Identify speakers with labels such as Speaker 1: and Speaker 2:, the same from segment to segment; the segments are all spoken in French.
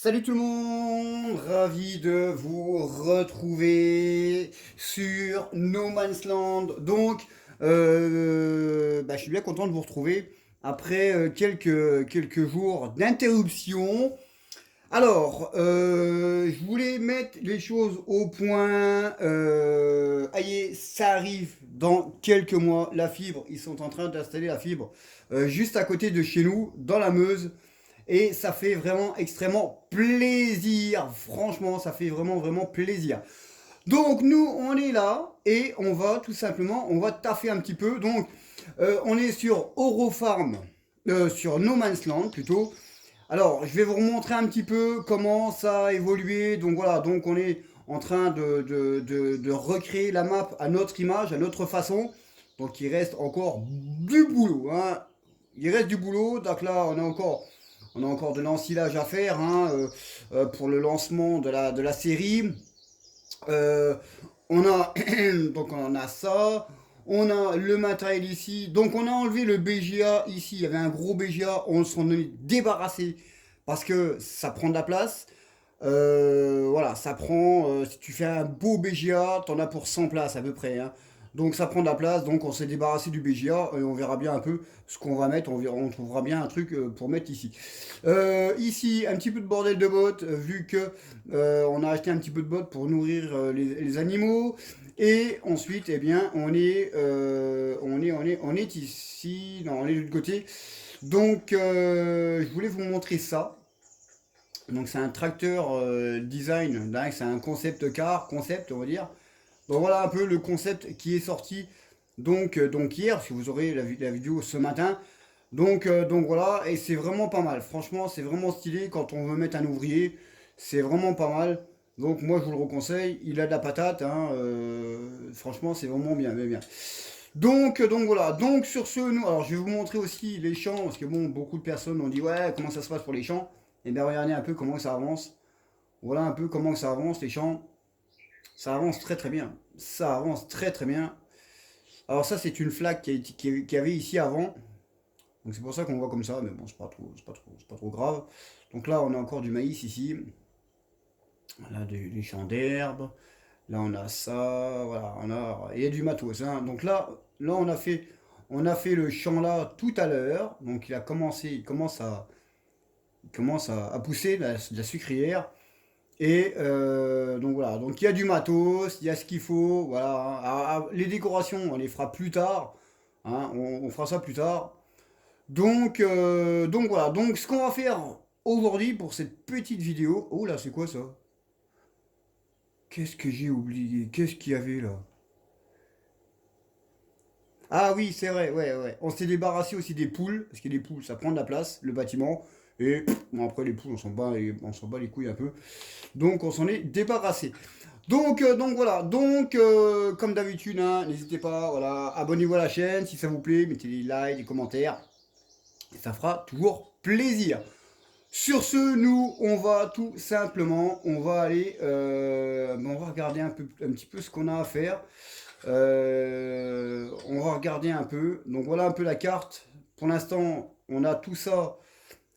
Speaker 1: Salut tout le monde, ravi de vous retrouver sur No Man's Land. Je suis bien content de vous retrouver après quelques jours d'interruption. Je voulais mettre les choses au point. Aïe, ça arrive dans quelques mois. La fibre, ils sont en train d'installer la fibre juste à côté de chez nous, dans la Meuse. Et ça fait vraiment extrêmement plaisir. Franchement, ça fait vraiment plaisir. Donc nous, on est là et on va tout simplement, on va taffer un petit peu. On est sur Eurofarm, sur No Man's Land plutôt. Alors, je vais vous remontrer un petit peu comment ça a évolué. Donc voilà, donc on est en train de recréer la map à notre image, à notre façon. Donc il reste encore du boulot, hein. Il reste du boulot. Donc là, on a encore de l'ensilage à faire, hein, pour le lancement de la série. Euh, on a donc on a ça. On a le matériel ici. Donc on a enlevé le BGA ici. Il y avait un gros BGA. On s'en est débarrassé parce que ça prend de la place. Voilà, ça prend. Si tu fais un beau BGA, t'en as pour 100 places à peu près, hein. Donc ça prend de la place. Donc on s'est débarrassé du BGA et on verra bien un peu ce qu'on va mettre. On trouvera bien un truc pour mettre ici. Ici, un petit peu de bordel de bottes, vu que on a acheté un petit peu de bottes pour nourrir les animaux. Et ensuite, eh bien, on est ici, non, on est de l'autre côté. Je voulais vous montrer ça. Donc, c'est un tracteur design, là, c'est un concept car, concept, on va dire. Donc, voilà un peu le concept qui est sorti donc hier, si vous aurez la vidéo ce matin. Donc voilà, et c'est vraiment pas mal. Franchement, c'est vraiment stylé quand on veut mettre un ouvrier. C'est vraiment pas mal. Donc moi, je vous le reconseille. Il a de la patate, hein, franchement, c'est vraiment bien, bien, bien. Donc voilà. Donc sur ce, nous, alors je vais vous montrer aussi les champs, parce que bon, beaucoup de personnes ont dit ouais, comment ça se passe pour les champs. Et bien regardez un peu comment ça avance. Voilà un peu comment ça avance les champs. Ça avance très très bien. Ça avance très très bien. Alors ça, c'est une flaque qui avait ici avant. Donc c'est pour ça qu'on voit comme ça, mais bon, c'est pas trop grave. Donc là, on a encore du maïs ici. Là, des champs d'herbe. Là, on a ça. Voilà, il y a du matos, hein. Donc là, on a fait le champ là tout à l'heure. Donc il commence à pousser la sucrière. Et donc voilà, donc il y a du matos, il y a ce qu'il faut. Voilà, hein. Les décorations, on les fera plus tard, hein. On fera ça plus tard. Donc voilà, donc ce qu'on va faire aujourd'hui pour cette petite vidéo. Oh là, c'est quoi ça? Qu'est-ce que j'ai oublié? Qu'est-ce qu'il y avait là? Ah oui, c'est vrai, ouais, ouais. On s'est débarrassé aussi des poules, parce que les poules, ça prend de la place, le bâtiment. Et bon, après les poules, on s'en bat les couilles un peu. Donc on s'en est débarrassé. Donc voilà, comme d'habitude, hein, n'hésitez pas, voilà, abonnez-vous à la chaîne si ça vous plaît, mettez des likes, des commentaires, et ça fera toujours plaisir. Sur ce, nous, on va tout simplement, on va aller, on va regarder un petit peu ce qu'on a à faire. On va regarder un peu. Donc voilà un peu la carte. Pour l'instant, on a tout ça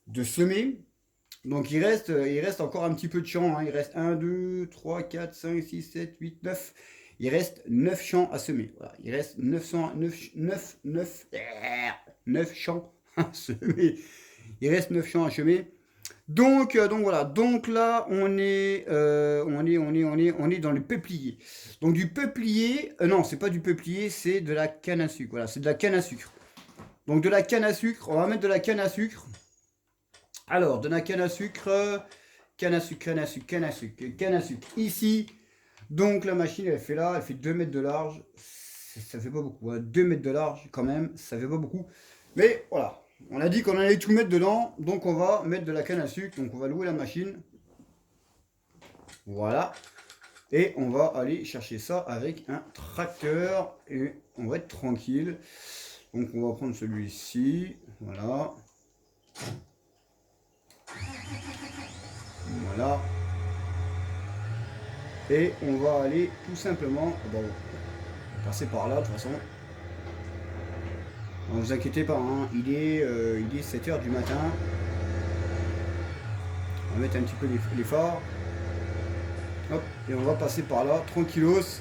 Speaker 1: de semer. Donc il reste encore un petit peu de champs, hein. Il reste 1, 2, 3, 4, 5, 6, 7, 8, 9. Il reste 9 champs à semer. Voilà. Il reste 9 champs à semer. Il reste 9 champs à semer. Donc voilà, donc là on est dans le peuplier. Donc du peuplier, non, c'est pas du peuplier, c'est de la canne à sucre. Voilà, c'est de la canne à sucre. Donc de la canne à sucre, on va mettre de la canne à sucre. Alors, de la canne à sucre, canne à sucre, canne à sucre, canne à sucre, canne à sucre. Ici, donc la machine elle fait là, elle fait 2 mètres de large. Ça fait pas beaucoup, hein. 2 mètres de large quand même, ça fait pas beaucoup. Mais voilà, on a dit qu'on allait tout mettre dedans, donc on va mettre de la canne à sucre, donc on va louer la machine. Voilà. Et on va aller chercher ça avec un tracteur et on va être tranquille. Donc on va prendre celui-ci, voilà. Voilà. Et on va aller tout simplement, bon, passer par là de toute façon. Ne vous inquiétez pas, hein, il est 7h du matin. On va mettre un petit peu les phares. Hop, et on va passer par là, tranquillos.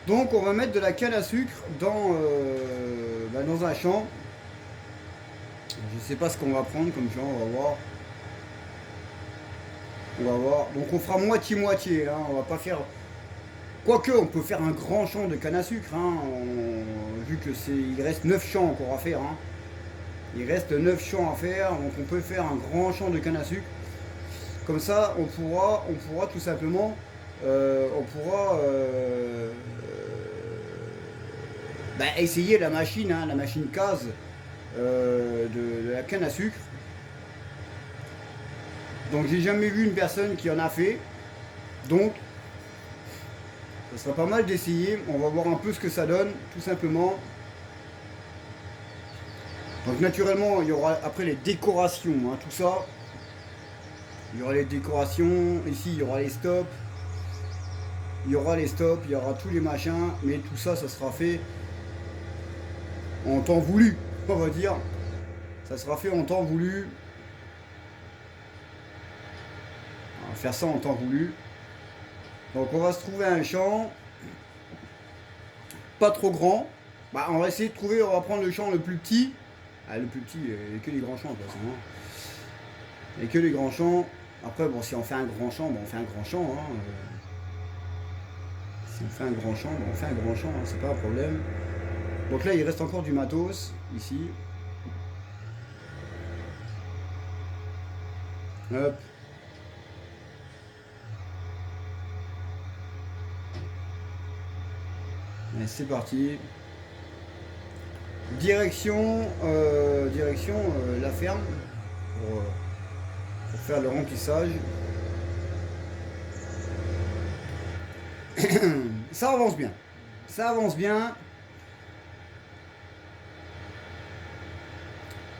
Speaker 1: Donc on va mettre de la canne à sucre dans un champ. Je sais pas ce qu'on va prendre comme champ, on va voir. On va voir. Donc on fera moitié-moitié. Hein. On va pas faire. Quoique on peut faire un grand champ de canne à sucre. Hein. Vu que il reste 9 champs encore à faire. Hein. Il reste 9 champs à faire. Donc on peut faire un grand champ de canne à sucre. Comme ça, on pourra tout simplement, essayer la machine, hein, la machine case de la canne à sucre. Donc j'ai jamais vu une personne qui en a fait. Donc, ça sera pas mal d'essayer. On va voir un peu ce que ça donne, tout simplement. Donc naturellement, il y aura après les décorations, hein, tout ça. Il y aura les décorations, ici il y aura les stops. Il y aura les stops, il y aura tous les machins, mais tout ça, ça sera fait en temps voulu, on va dire. Ça sera fait en temps voulu. On va faire ça en temps voulu. Donc on va se trouver un champ, pas trop grand. Bah, on va essayer de trouver, on va prendre le champ le plus petit. Ah, le plus petit, il n'y a que les grands champs de toute façon. Hein. Il n'y a que les grands champs. Après, bon, si on fait un grand champ, bon, on fait un grand champ. Hein. Si on fait un grand champ, bon, on fait un grand champ, hein, c'est pas un problème. Donc là, il reste encore du matos, ici. Hop. Et c'est parti. Direction la ferme pour faire le remplissage. Ça avance bien. Ça avance bien.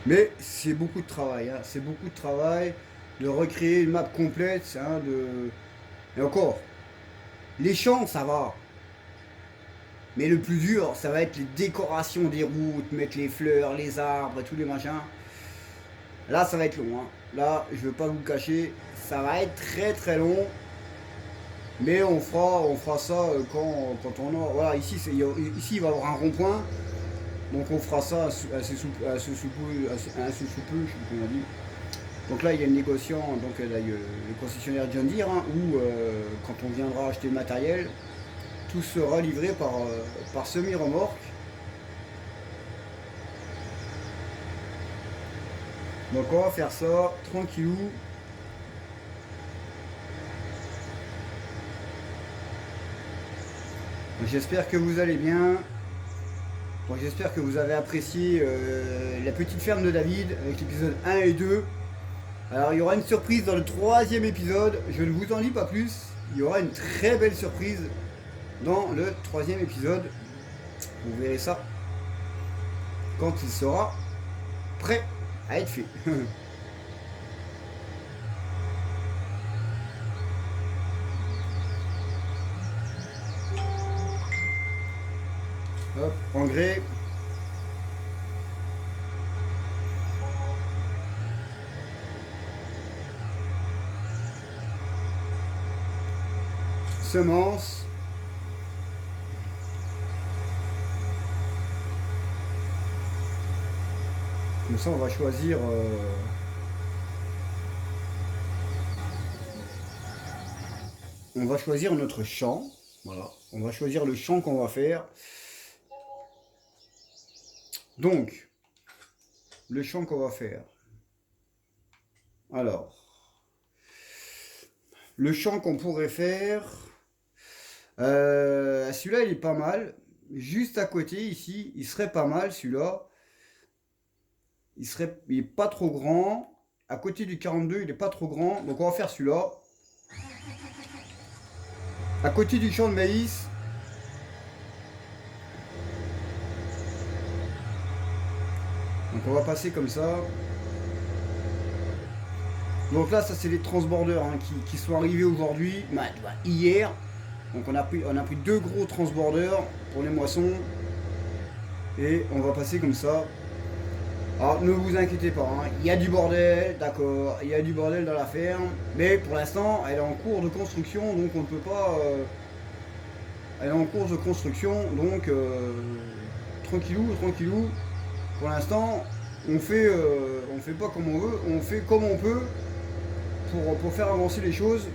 Speaker 1: Mais c'est beaucoup de travail. Hein. C'est beaucoup de travail de recréer une map complète. Hein, Et encore, les champs, ça va. Mais le plus dur, ça va être les décorations des routes, mettre les fleurs, les arbres, tous les machins. Là, ça va être long. Hein. Là, je ne veux pas vous le cacher, ça va être très très long. Mais on fera ça quand on a... Voilà, ici, il va y avoir un rond-point. Donc on fera ça assez sous peu, je sais plus comment on dit. Donc là, il y a le négociant, donc là, il y a le concessionnaire John Deere, hein, où quand on viendra acheter le matériel, tout sera livré par semi-remorque. Donc on va faire ça tranquillou. J'espère que vous allez bien. Bon, j'espère que vous avez apprécié la petite ferme de David avec l'épisode 1 et 2. Alors il y aura une surprise dans le 3e épisode. Je ne vous en dis pas plus. Il y aura une très belle surprise dans le 3e épisode. Vous verrez ça quand il sera prêt à être fait. Hop, engrais. Semences. Comme ça, on va choisir. On va choisir notre champ. Voilà. On va choisir le champ qu'on va faire. Donc, le champ qu'on va faire. Alors, le champ qu'on pourrait faire. Celui-là, il est pas mal. Juste à côté, ici, il serait pas mal, celui-là. Il est pas trop grand. À côté du 42, il est pas trop grand. Donc, on va faire celui-là. À côté du champ de maïs. Donc on va passer comme ça. Donc là, ça c'est les transbordeurs hein, qui sont arrivés aujourd'hui, hier. Donc on a pris 2 gros transbordeurs pour les moissons. Et on va passer comme ça. Alors ne vous inquiétez pas, hein, il y a du bordel, d'accord, il y a du bordel dans la ferme, mais pour l'instant elle est en cours de construction, donc on ne peut pas... elle est en cours de construction, donc tranquillou, tranquillou. Pour l'instant, on fait pas comme on veut, on fait comme on peut pour faire avancer les choses.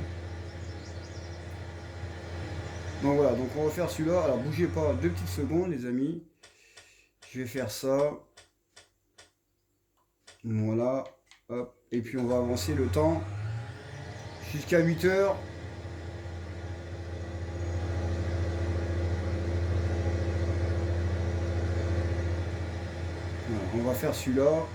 Speaker 1: Donc voilà, donc on va faire celui-là. Alors bougez pas 2 petites secondes les amis. Je vais faire ça. Voilà. Hop. Et puis on va avancer le temps jusqu'à 8 heures. Voilà, on va faire celui-là.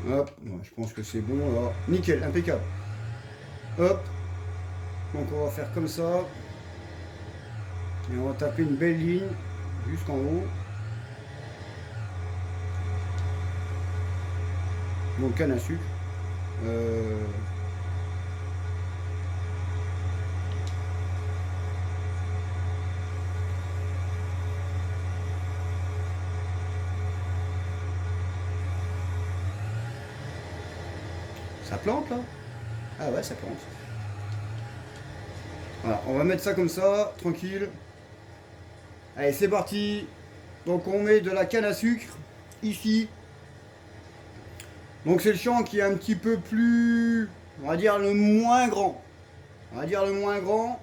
Speaker 1: Hop, ouais, je pense que c'est bon là. Nickel, impeccable. Hop. Donc on va faire comme ça. Et on va taper une belle ligne jusqu'en haut. Donc canne à sucre. Ça plante là? Ah ouais, ça plante. Voilà, on va mettre ça comme ça, tranquille. Allez, c'est parti. Donc on met de la canne à sucre ici. Donc c'est le champ qui est un petit peu plus, on va dire le moins grand. On va dire le moins grand.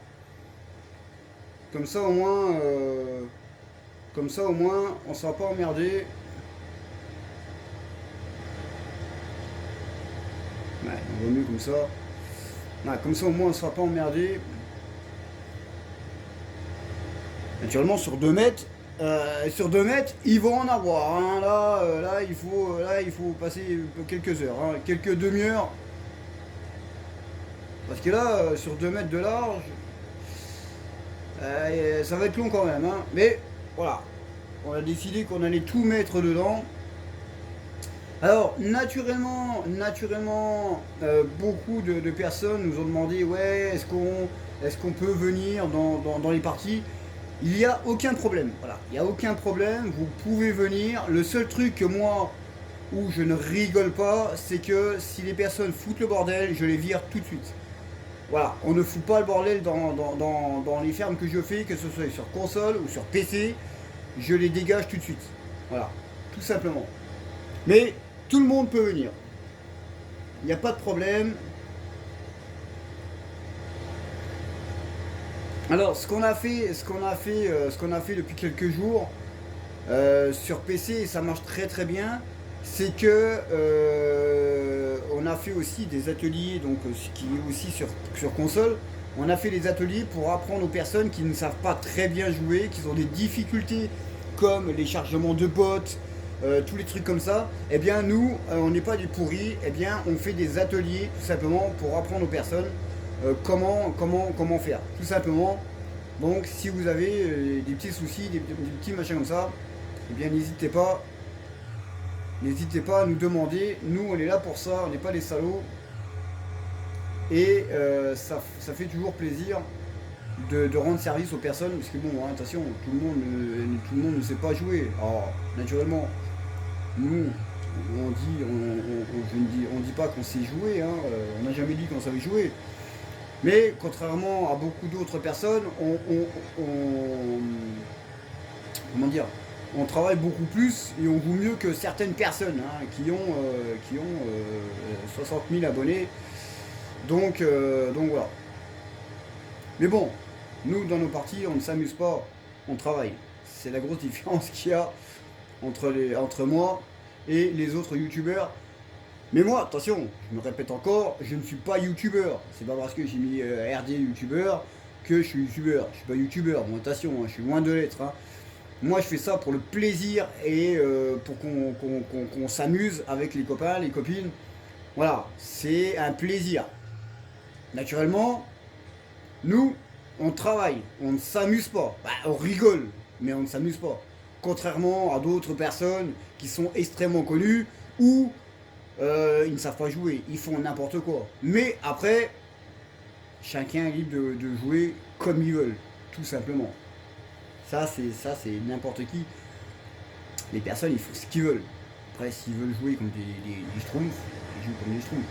Speaker 1: Comme ça au moins, on ne sera pas emmerdé. Ouais, on vaut mieux comme ça. Ouais, comme ça au moins on ne sera pas emmerdé. Naturellement sur 2 mètres, ils vont en avoir. Hein. Là, il faut passer quelques heures, hein, quelques demi-heures. Parce que là, sur 2 mètres de large, ça va être long quand même. Hein. Mais voilà, on a décidé qu'on allait tout mettre dedans. Alors, naturellement, beaucoup de personnes nous ont demandé, ouais, est-ce qu'on peut venir dans les parties? Il n'y a aucun problème, voilà, il n'y a aucun problème, vous pouvez venir. Le seul truc que moi, où je ne rigole pas, c'est que si les personnes foutent le bordel, je les vire tout de suite. Voilà, on ne fout pas le bordel dans les fermes que je fais, que ce soit sur console ou sur PC, je les dégage tout de suite. Voilà, tout simplement. Mais tout le monde peut venir. Il n'y a pas de problème. Alors, ce qu'on a fait depuis quelques jours sur PC, et ça marche très très bien, c'est que on a fait aussi des ateliers, donc ce qui est aussi sur console. On a fait des ateliers pour apprendre aux personnes qui ne savent pas très bien jouer, qui ont des difficultés comme les chargements de bots, tous les trucs comme ça. Eh bien, nous, on n'est pas des pourris. Eh bien, on fait des ateliers tout simplement pour apprendre aux personnes comment faire, tout simplement. Donc, si vous avez des petits soucis, des petits machins comme ça, eh bien, n'hésitez pas à nous demander. Nous, on est là pour ça, on n'est pas des salauds. Et ça fait toujours plaisir de rendre service aux personnes, parce que bon, hein, attention, tout le monde ne sait pas jouer. Alors, naturellement, nous, on dit pas qu'on sait jouer, hein, on n'a jamais dit qu'on savait jouer. Mais contrairement à beaucoup d'autres personnes, comment dire, on travaille beaucoup plus et on vaut mieux que certaines personnes hein, qui ont 60 000 abonnés. Donc voilà. Mais bon, nous dans nos parties, on ne s'amuse pas, on travaille. C'est la grosse différence qu'il y a entre moi et les autres youtubeurs. Mais moi, attention, je me répète encore, je ne suis pas youtubeur. C'est pas parce que j'ai mis RD youtubeur que je suis youtubeur. Je suis pas youtubeur, bon attention, hein, je suis loin de l'être. Hein. Moi je fais ça pour le plaisir et pour qu'on s'amuse avec les copains, les copines. Voilà, c'est un plaisir. naturellement, nous, on travaille, on ne s'amuse pas. Bah, on rigole, mais on ne s'amuse pas. Contrairement à d'autres personnes qui sont extrêmement connues ou ils ne savent pas jouer, ils font n'importe quoi. Mais après, chacun est libre de jouer comme ils veulent, tout simplement. Ça, c'est n'importe qui. Les personnes, ils font ce qu'ils veulent. Après, s'ils veulent jouer comme des schtroumpfs, ils jouent comme des schtroumpfs.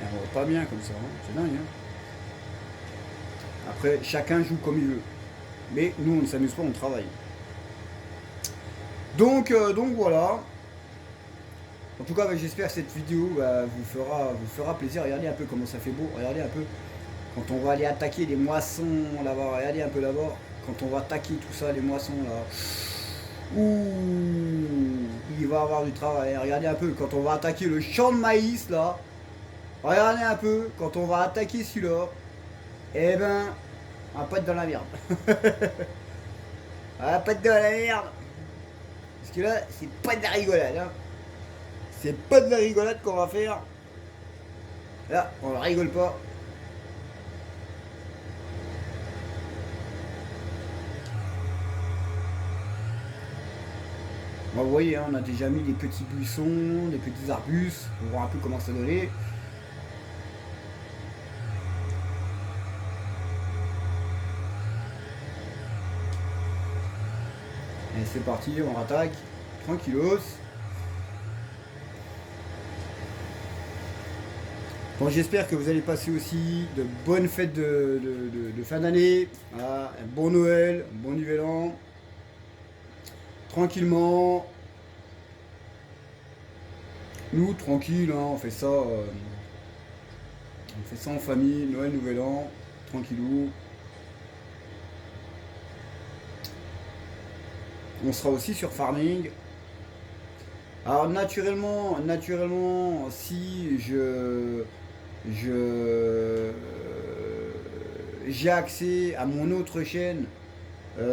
Speaker 1: On va pas bien comme ça, hein. C'est dingue. Hein. Après, chacun joue comme il veut. Mais nous, on ne s'amuse pas, on travaille. Donc voilà. En tout cas, bah, j'espère que cette vidéo vous fera plaisir. Regardez un peu comment ça fait beau. Regardez un peu. Quand on va aller attaquer les moissons là-bas. Regardez un peu là-bas. Quand on va attaquer tout ça, les moissons là. Ouh, il va y avoir du travail. Regardez un peu. Quand on va attaquer le champ de maïs là. Regardez un peu. Quand on va attaquer celui-là. Eh ben, on va pas être dans la merde. On va pas être dans la merde. Parce que là, c'est pas de la rigolade. Hein. C'est pas de la rigolade qu'on va faire. Là, on rigole pas. Bon, vous voyez, hein, on a déjà mis des petits buissons, des petits arbustes. On va voir un peu comment ça donnait. Et c'est parti, on attaque. Tranquillos. Bon, j'espère que vous allez passer aussi de bonnes fêtes de fin d'année. Voilà, un bon Noël, un bon Nouvel An. Tranquillement. Nous, tranquille, hein, on fait ça en famille, Noël, Nouvel An, tranquillou. On sera aussi sur Farming. Alors naturellement, si j'ai accès à mon autre chaîne,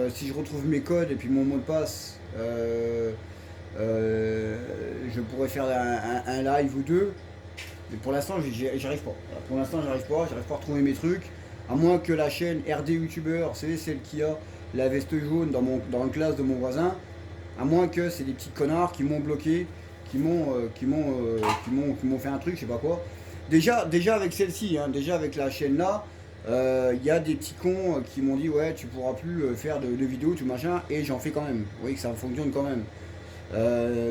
Speaker 1: si je retrouve mes codes et puis mon mot de passe, je pourrais faire un live ou deux. Mais pour l'instant, j'y arrive pas. Voilà, pour l'instant, j'arrive pas à retrouver mes trucs. À moins que la chaîne RD YouTuber, c'est celle qui a la veste jaune dans la classe de mon voisin. À moins que c'est des petits connards qui m'ont bloqué, qui m'ont fait un truc, je sais pas quoi. Déjà avec celle-ci, hein, déjà avec la chaîne là, il y a des petits cons qui m'ont dit ouais tu pourras plus faire de vidéos, tout machin, et j'en fais quand même. Vous voyez que ça fonctionne quand même.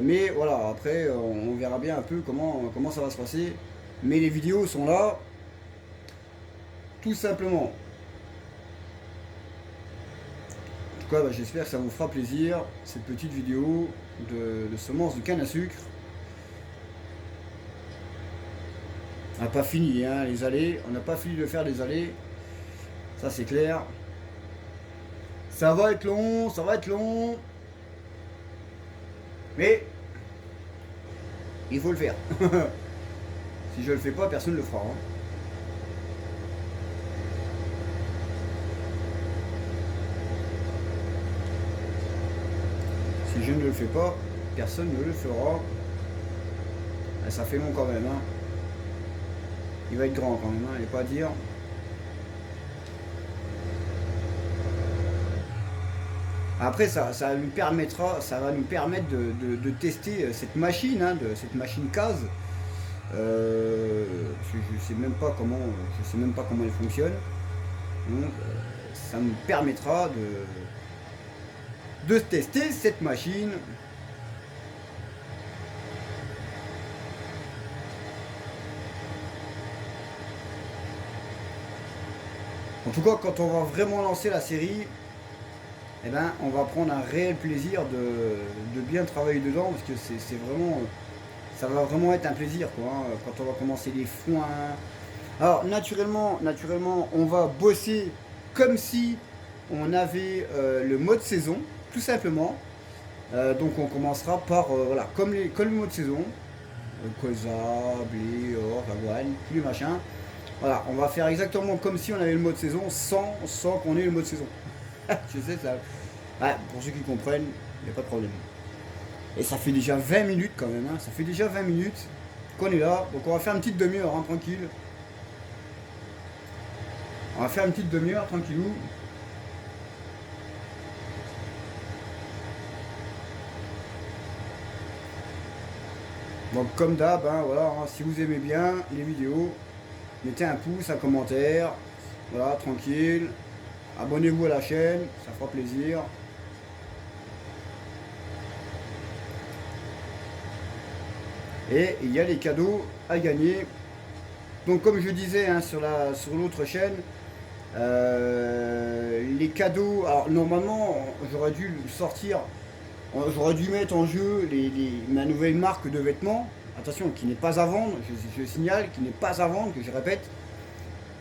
Speaker 1: Mais voilà, après on verra bien un peu comment ça va se passer. Mais les vidéos sont là, tout simplement. En tout cas, bah, j'espère que ça vous fera plaisir, cette petite vidéo de semences de canne à sucre. On n'a pas fini, hein, les allées, on n'a pas fini de faire les allées, ça c'est clair. Ça va être long, mais il faut le faire. Si je le fais pas, personne ne le fera. Hein. Si je ne le fais pas, personne ne le fera. Et ça fait long quand même. Hein. Il va être grand quand même, hein, il n'est pas à dire. Après, ça va nous permettre de tester cette machine, hein, cette machine case. Je sais même pas comment elle fonctionne. Donc, ça nous permettra de tester cette machine. En tout cas, quand on va vraiment lancer la série, eh ben, on va prendre un réel plaisir de bien travailler dedans, parce que c'est vraiment, ça va vraiment être un plaisir, quoi, hein, quand on va commencer les foins. Alors naturellement, on va bosser comme si on avait le mode saison, tout simplement. Donc on commencera par, voilà, comme le mode saison, colza, blé, orge, avoine, tous les machins. Voilà, on va faire exactement comme si on avait le mode saison sans qu'on ait le mode saison. Je sais ça. Ouais, pour ceux qui comprennent, il n'y a pas de problème. Et ça fait déjà 20 minutes quand même, hein. Ça fait déjà 20 minutes qu'on est là. Donc on va faire une petite demi-heure, hein, tranquille. On va faire une petite demi-heure, tranquillou. Donc comme d'hab, hein, voilà, hein, si vous aimez bien les vidéos, mettez un pouce, un commentaire, voilà, tranquille. Abonnez-vous à la chaîne, ça fera plaisir. Et il y a les cadeaux à gagner. Donc comme je disais hein, sur l'autre chaîne, les cadeaux, alors normalement j'aurais dû sortir, j'aurais dû mettre en jeu ma nouvelle marque de vêtements. Attention, qui n'est pas à vendre, je signale, qui n'est pas à vendre, que je répète.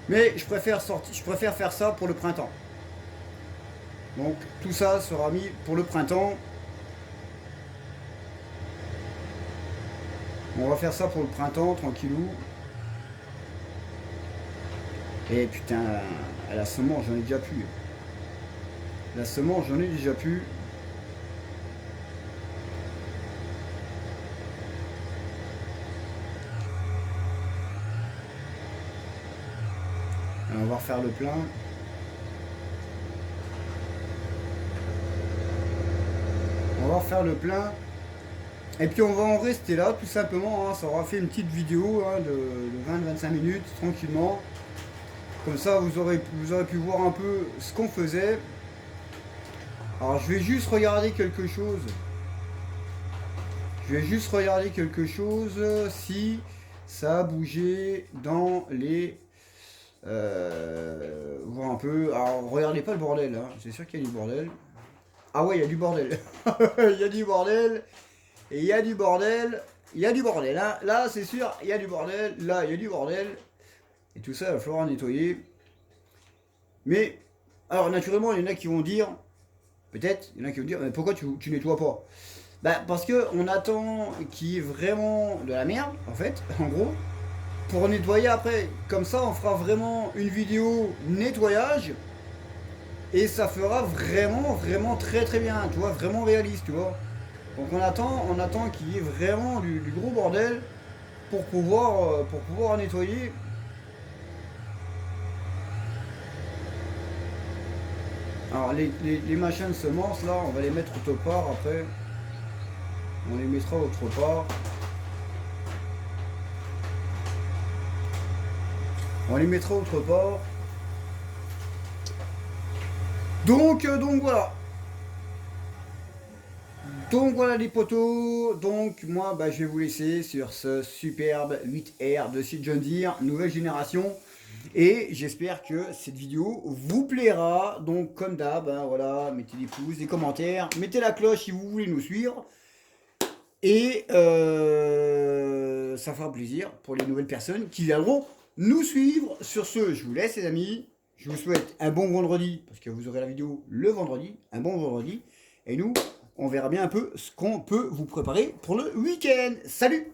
Speaker 1: Mais je préfère faire ça pour le printemps. Donc tout ça sera mis pour le printemps. On va faire ça pour le printemps, tranquillou. Et putain, la semence, j'en ai déjà plus. La semence, j'en ai déjà plus. On va refaire le plein. On va refaire le plein. Et puis on va en rester là, tout simplement. Hein. Ça aura fait une petite vidéo hein, de 20-25 minutes, tranquillement. Comme ça, vous aurez pu voir un peu ce qu'on faisait. Alors, je vais juste regarder quelque chose. Je vais juste regarder quelque chose si ça a bougé dans les... voir un peu. Alors, regardez pas le bordel. Hein. C'est sûr qu'il y a du bordel. Ah ouais, il y a du bordel. Il y a du bordel. Et il y a du bordel. Il y a du bordel. Hein. Là, c'est sûr, il y a du bordel. Là, il y a du bordel. Et tout ça, il va falloir nettoyer. Mais, alors naturellement, il y en a qui vont dire, peut-être, il y en a qui vont dire, mais pourquoi tu nettoies pas? Bah, parce qu'on attend qu'il y ait vraiment de la merde, en fait, en gros, pour nettoyer après. Comme ça, on fera vraiment une vidéo nettoyage. Et ça fera vraiment très très bien, tu vois, vraiment réaliste, tu vois. Donc on attend qu'il y ait vraiment du gros bordel pour pouvoir nettoyer. Alors les machins de semences là, on va les mettre autre part après. On les mettra autre part. On les mettra autre part. Donc voilà. Donc voilà les potos, donc moi bah, je vais vous laisser sur ce superbe 8R de chez John Deere, nouvelle génération. Et j'espère que cette vidéo vous plaira. Donc comme d'hab, hein, voilà, mettez des pouces, des commentaires, mettez la cloche si vous voulez nous suivre. Et ça fera plaisir pour les nouvelles personnes qui viendront nous suivre. Sur ce, je vous laisse les amis. Je vous souhaite un bon vendredi, parce que vous aurez la vidéo le vendredi, un bon vendredi. Et nous, on verra bien un peu ce qu'on peut vous préparer pour le week-end. Salut!